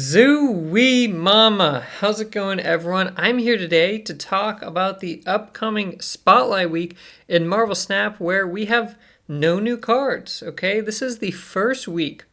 Zoo-wee mama, how's it going, everyone? I'm here today to talk about the upcoming Spotlight Week in Marvel Snap where we have no new cards, okay? This is the first week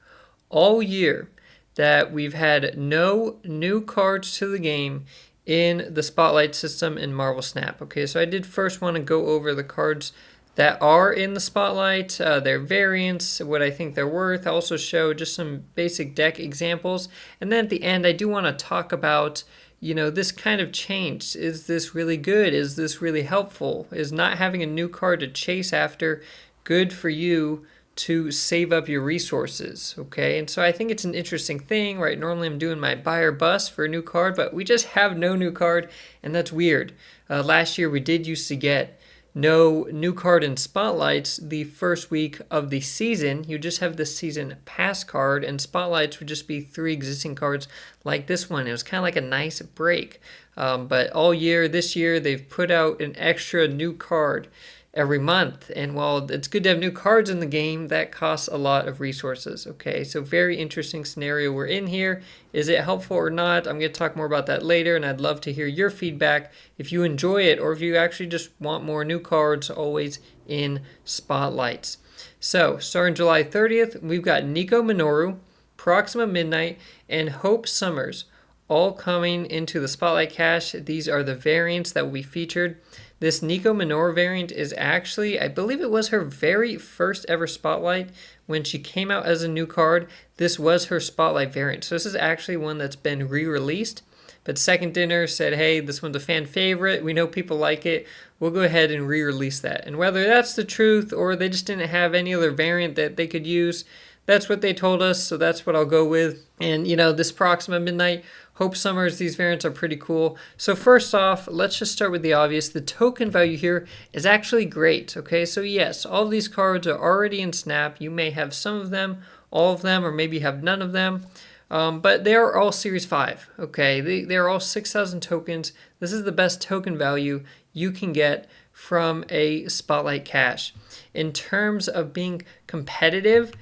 all year that we've had no new cards to the game in the Spotlight system in Marvel Snap, okay? So I did first want to go over the cards that are in the Spotlight, their variants, what I think they're worth. I also show just some basic deck examples. And then at the end, I do want to talk about, this kind of change. Is this really good? Is this really helpful? Is not having a new card to chase after good for you to save up your resources, okay? And so I think it's an interesting thing, right? Normally I'm doing my buy or bust for a new card, but we just have no new card, and that's weird. Last year we did used to get no new card in Spotlights the first week of the season. You just have the season pass card, and Spotlights would just be 3 existing cards like this one. It was kind of like a nice break. But all year, this year, they've put out an extra new card every month. And while it's good to have new cards in the game, that costs a lot of resources. Okay, so very interesting scenario we're in here. Is it helpful or not? I'm going to talk more about that later, and I'd love to hear your feedback if you enjoy it or if you actually just want more new cards always in Spotlights. So, starting July 30th, we've got Nico Minoru, Proxima Midnight, and Hope Summers all coming into the Spotlight cache. These are the variants that will be featured. This Nico Minoru variant is actually, I believe it was her very first ever Spotlight when she came out as a new card. This was her Spotlight variant. So this is actually one that's been re-released. But Second Dinner said, hey, this one's a fan favorite. We know people like it. We'll go ahead and re-release that. And whether that's the truth or they just didn't have any other variant that they could use, that's what they told us, so that's what I'll go with. And, this Proxima Midnight, Hope Summers, these variants are pretty cool. So first off, let's just start with the obvious. The token value here is actually great, okay? So yes, all of these cards are already in Snap. You may have some of them, all of them, or maybe you have none of them. But they are all Series 5, okay? They are all 6,000 tokens. This is the best token value you can get from a Spotlight cache. In terms of being competitive,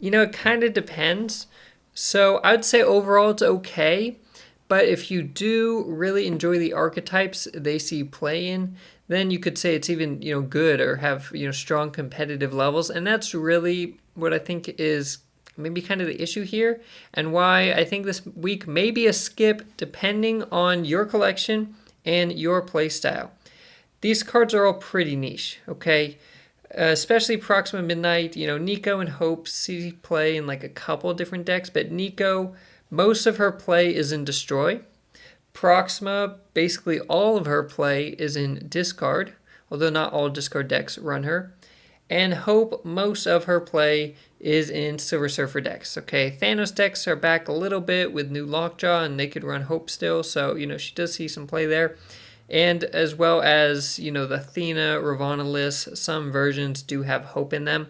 it kind of depends. So I would say overall it's okay. But if you do really enjoy the archetypes they see play in, then you could say it's even, good or have, strong competitive levels. And that's really what I think is maybe kind of the issue here, and why I think this week may be a skip depending on your collection and your play style. These cards are all pretty niche, okay? Especially Proxima Midnight, Nico and Hope see play in like a couple different decks, but Nico, most of her play is in Destroy. Proxima, basically all of her play is in Discard, although not all Discard decks run her. And Hope, most of her play is in Silver Surfer decks. Okay, Thanos decks are back a little bit with new Lockjaw, and they could run Hope still, so, she does see some play there. And as well as, the Athena, Ravana list, some versions do have Hope in them.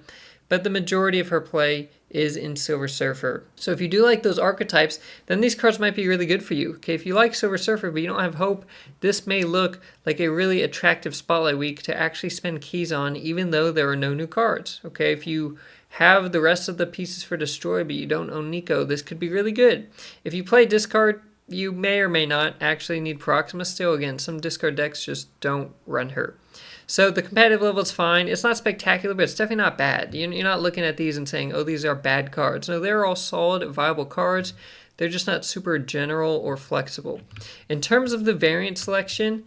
But the majority of her play is in Silver Surfer. So if you do like those archetypes, then these cards might be really good for you. Okay, if you like Silver Surfer but you don't have Hope, this may look like a really attractive Spotlight week to actually spend keys on, even though there are no new cards. Okay, if you have the rest of the pieces for Destroy but you don't own Nico, this could be really good. If you play Discard, you may or may not actually need Proxima still. Again, some Discard decks just don't run her. So the competitive level is fine. It's not spectacular, but it's definitely not bad. You're not looking at these and saying, oh, these are bad cards. No, they're all solid, viable cards. They're just not super general or flexible. In terms of the variant selection,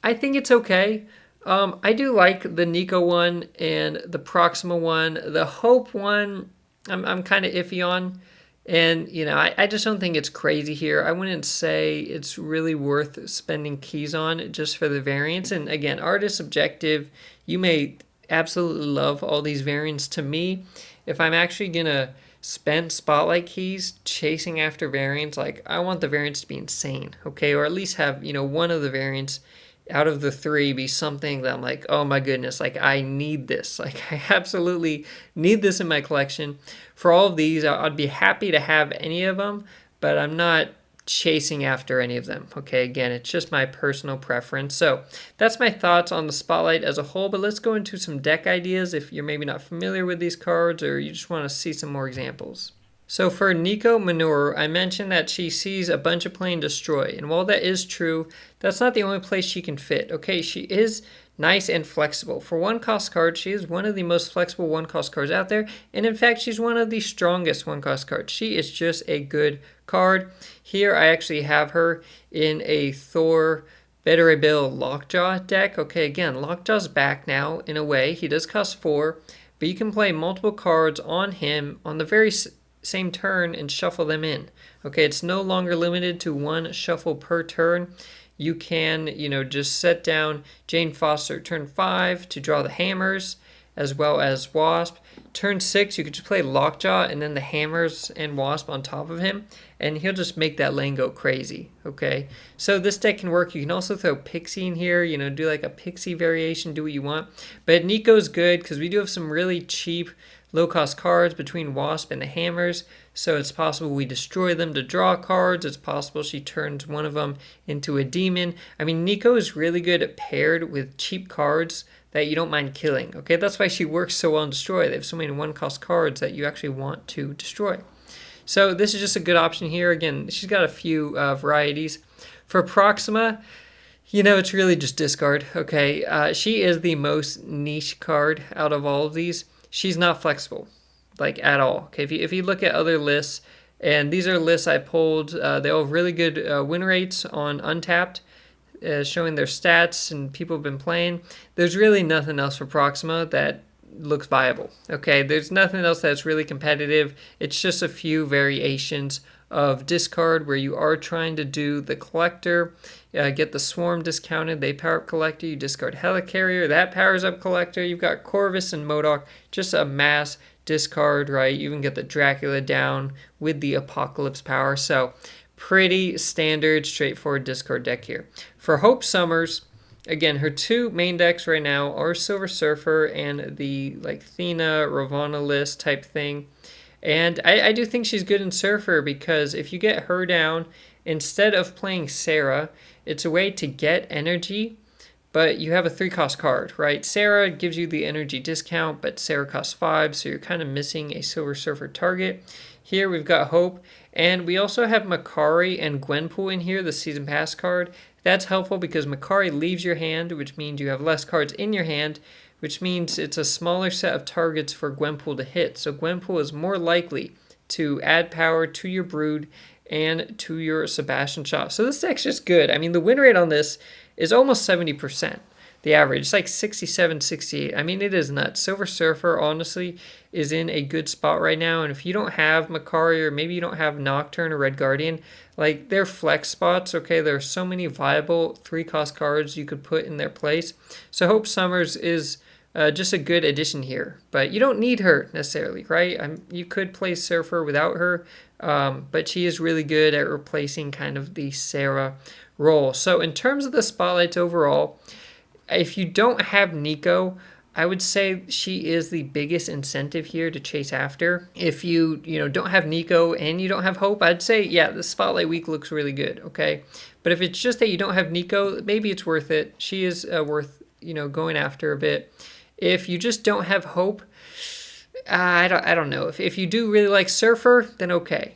I think it's okay. I do like the Nico one and the Proxima one. The Hope one, I'm kind of iffy on. And, I just don't think it's crazy here. I wouldn't say it's really worth spending keys on just for the variants. And again, art is subjective. You may absolutely love all these variants. To me, if I'm actually going to spend Spotlight keys chasing after variants, like I want the variants to be insane, okay? Or at least have, one of the variants out of the 3 be something that I'm like, oh my goodness, like I need this. Like I absolutely need this in my collection. For all of these, I'd be happy to have any of them, but I'm not chasing after any of them. Okay, again, it's just my personal preference. So that's my thoughts on the Spotlight as a whole, but let's go into some deck ideas if you're maybe not familiar with these cards or you just want to see some more examples. So for Nico Minoru, I mentioned that she sees a bunch of play and destroy. And while that is true, that's not the only place she can fit. Okay, she is nice and flexible. For one cost cards, she is one of the most flexible one cost cards out there. And in fact, she's one of the strongest one cost cards. She is just a good card. Here, I actually have her in a Thor Better Bill Lockjaw deck. Okay, again, Lockjaw's back now in a way. He does cost 4, but you can play multiple cards on him on the very same turn and shuffle them in. Okay, it's no longer limited to one shuffle per turn. You can, just set down Jane Foster turn 5 to draw the hammers, as well as Wasp. Turn 6, you could just play Lockjaw and then the hammers and Wasp on top of him, and he'll just make that lane go crazy, okay? So this deck can work. You can also throw Pixie in here, do like a Pixie variation, do what you want. But Nico's good because we do have some really cheap low-cost cards between Wasp and the hammers, so it's possible we destroy them to draw cards. It's possible she turns one of them into a demon. I mean, Nico is really good at paired with cheap cards that you don't mind killing, okay? That's why she works so well in Destroy. They have so many one-cost cards that you actually want to destroy. So this is just a good option here. Again, she's got a few varieties. For Proxima, it's really just discard, okay? She is the most niche card out of all of these. She's not flexible, like at all. Okay, if you look at other lists, and these are lists I pulled, they all have really good win rates on Untapped, showing their stats and people have been playing. There's really nothing else for Proxima that looks viable. Okay, there's nothing else that's really competitive. It's just a few variations of discard where you are trying to do the collector, get the swarm discounted, they power up collector, you discard helicarrier, that powers up collector, you've got Corvus and MODOK, just a mass discard, right? You even get the Dracula down with the Apocalypse power, so pretty standard, straightforward discard deck here. For Hope Summers, again, her two main decks right now are Silver Surfer and the like Thena, Ravana list type thing. And I do think she's good in Surfer because if you get her down, instead of playing Sarah, it's a way to get energy, but you have a 3-cost card, right? Sarah gives you the energy discount, but Sarah costs 5, so you're kind of missing a Silver Surfer target. Here we've got Hope, and we also have Makari and Gwenpool in here, the Season Pass card. That's helpful because Makari leaves your hand, which means you have less cards in your hand, which means it's a smaller set of targets for Gwenpool to hit. So Gwenpool is more likely to add power to your Brood and to your Sebastian Shaw. So this deck's just good. I mean, the win rate on this is almost 70%. The average, it's like 67, 68. I mean, it is nuts. Silver Surfer, honestly, is in a good spot right now. And if you don't have Makari or maybe you don't have Nocturne or Red Guardian, like, they're flex spots, okay? There are so many viable 3-cost cards you could put in their place. So Hope Summers is just a good addition here. But you don't need her necessarily, right? You could play Surfer without her, but she is really good at replacing kind of the Sarah role. So in terms of the spotlights overall, if you don't have Nico, I would say she is the biggest incentive here to chase after. If you don't have Nico and you don't have Hope, I'd say, yeah, the Spotlight Week looks really good, okay? But if it's just that you don't have Nico, maybe it's worth it. She is worth, going after a bit. If you just don't have Hope, I don't know. If you do really like Surfer, then okay.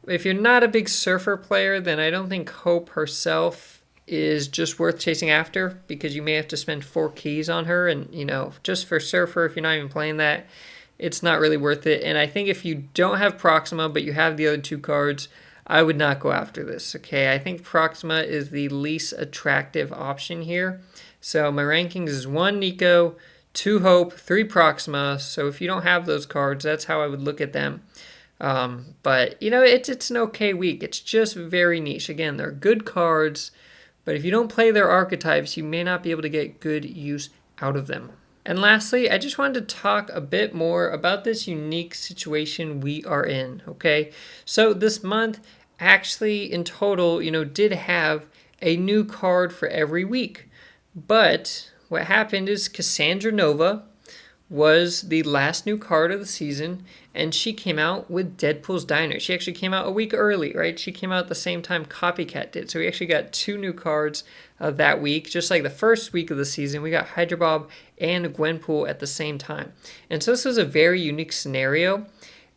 If you're not a big Surfer player, then I don't think Hope herself is just worth chasing after because you may have to spend 4 keys on her, and just for Surfer, if you're not even playing that, it's not really worth it. And I think if you don't have Proxima but you have the other 2 cards, I would not go after this, okay? I think Proxima is the least attractive option here. So my rankings is 1 Nico, 2 Hope, 3 Proxima. So if you don't have those cards, that's how I would look at them. But it's an okay week. It's just very niche. Again, they're good cards, but if you don't play their archetypes, you may not be able to get good use out of them. And lastly, I just wanted to talk a bit more about this unique situation we are in, okay? So this month, actually, in total, did have a new card for every week. But what happened is Cassandra Nova was the last new card of the season, and she came out with Deadpool's Diner. She actually came out a week early, right? She came out at the same time Copycat did. So we actually got 2 new cards that week. Just like the first week of the season, we got Hydra Bob and Gwenpool at the same time. And so this was a very unique scenario.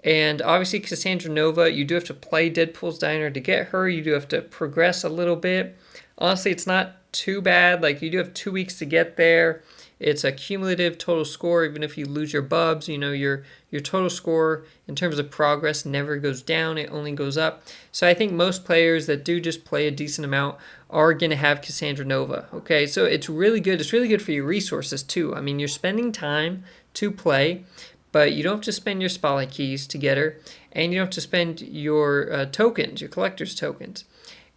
And obviously Cassandra Nova, you do have to play Deadpool's Diner to get her. You do have to progress a little bit. Honestly, it's not too bad. Like, you do have 2 weeks to get there. It's a cumulative total score. Even if you lose your bubs, you know, your total score in terms of progress never goes down. It only goes up. So I think most players that do just play a decent amount are going to have Cassandra Nova. Okay, so it's really good. It's really good for your resources too. I mean, you're spending time to play, but you don't have to spend your spotlight keys to get her, and you don't have to spend your tokens, your collector's tokens.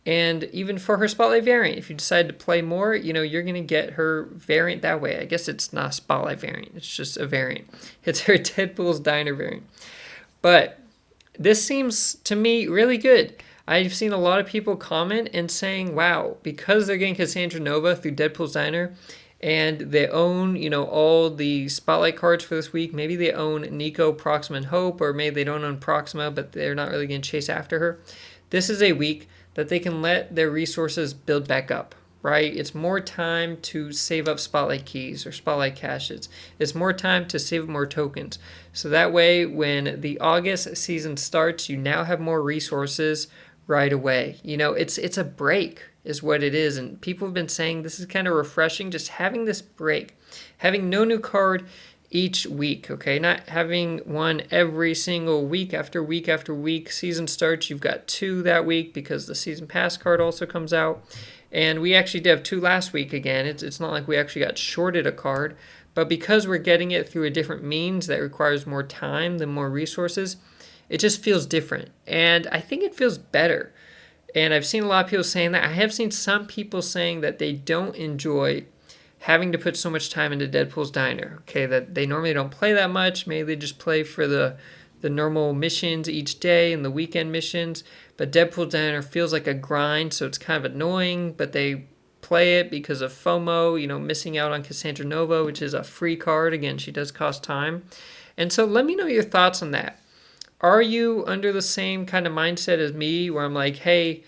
And even for her spotlight variant, if you decide to play more, you know, you're going to get her variant that way. I guess it's not a spotlight variant. It's just a variant. It's her Deadpool's Diner variant. But this seems to me really good. I've seen a lot of people comment and saying, wow, because they're getting Cassandra Nova through Deadpool's Diner and they own, you know, all the spotlight cards for this week. Maybe they own Nico, Proxima, and Hope, or maybe they don't own Proxima, but they're not really going to chase after her. This is a week that they can let their resources build back up, right? It's more time to save up spotlight keys or spotlight caches. It's more time to save more tokens. So that way, when the August season starts, you now have more resources right away. You know, it's a break is what it is. And people have been saying this is kind of refreshing, just having this break, having no new card each week, okay? Not having one every single week after week after week. Season starts, you've got 2 that week because the season pass card also comes out. And we actually did have 2 last week again. It's not like we actually got shorted a card, but because we're getting it through a different means that requires more time than more resources, it just feels different. And I think it feels better. And I've seen a lot of people saying that. I have seen some people saying that they don't enjoy having to put so much time into Deadpool's Diner, okay, that they normally don't play that much. Maybe they just play for the normal missions each day and the weekend missions, but Deadpool's Diner feels like a grind, so it's kind of annoying, but they play it because of FOMO, you know, missing out on Cassandra Nova, which is a free card. Again, she does cost time. And so let me know your thoughts on that. Are you under the same kind of mindset as me, where I'm like, hey,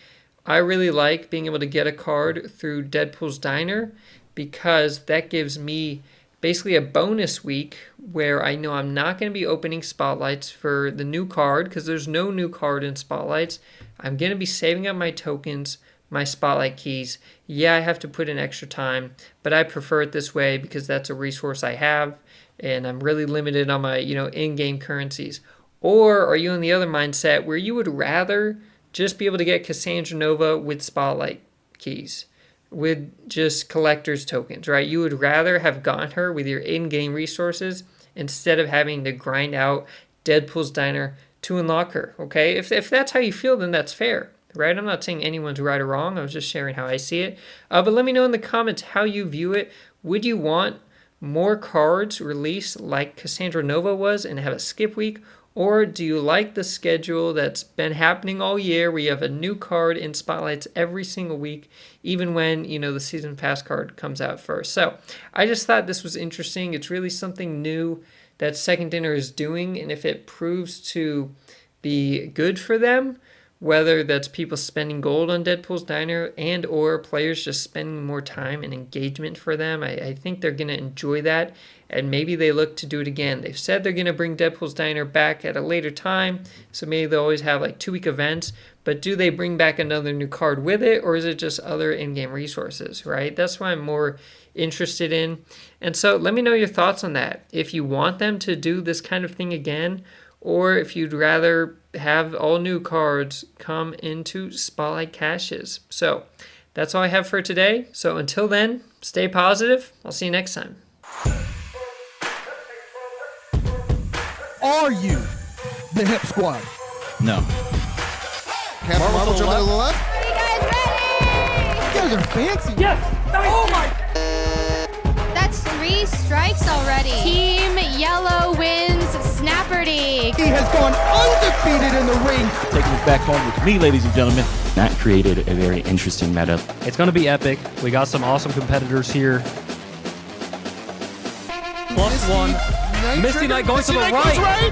I really like being able to get a card through Deadpool's Diner, because that gives me basically a bonus week where I know I'm not going to be opening spotlights for the new card, because there's no new card in spotlights. I'm going to be saving up my tokens, my spotlight keys. Yeah, I have to put in extra time, but I prefer it this way because that's a resource I have, and I'm really limited on my, you know, in-game currencies. Or are you in the other mindset where you would rather just be able to get Cassandra Nova with spotlight keys, with just collector's tokens, right? You would rather have gotten her with your in-game resources instead of having to grind out Deadpool's Diner to unlock her, okay? If that's how you feel, then that's fair, right? I'm not saying anyone's right or wrong. I was just sharing how I see it. But let me know in the comments how you view it. Would you want more cards released like Cassandra Nova was and have a skip week? Or do you like the schedule that's been happening all year where you have a new card in spotlights every single week, even when, you know, the season pass card comes out first? So I just thought this was interesting. It's really something new that Second Dinner is doing. And if it proves to be good for them, whether that's people spending gold on Deadpool's Diner and or players just spending more time and engagement for them, I think they're going to enjoy that, and maybe they look to do it again. They've said they're going to bring Deadpool's Diner back at a later time, so maybe they'll always have like 2-week events, but do they bring back another new card with it, or is it just other in-game resources, right? That's what I'm more interested in. And so let me know your thoughts on that. If you want them to do this kind of thing again, or if you'd rather have all new cards come into Spotlight caches. So that's all I have for today. So until then, stay positive. I'll see you next time. Are you the Hip Squad? No. Captain Marvel jumping to the left. Are you guys ready? You guys are fancy. Yes! Oh my! That's 3 strikes already. Team Yellow wins Snapperty. He has gone undefeated in the ring. Taking it back home with me, ladies and gentlemen. That created a very interesting meta. It's going to be epic. We got some awesome competitors here. +1. Misty Knight going to the right. Goes right.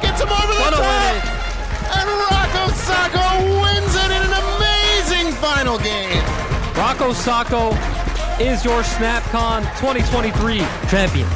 Gets him over the Gonna top. win it. And Rocco Sacco wins it in an amazing final game. Rocco Sacco is your SnapCon 2023 champion.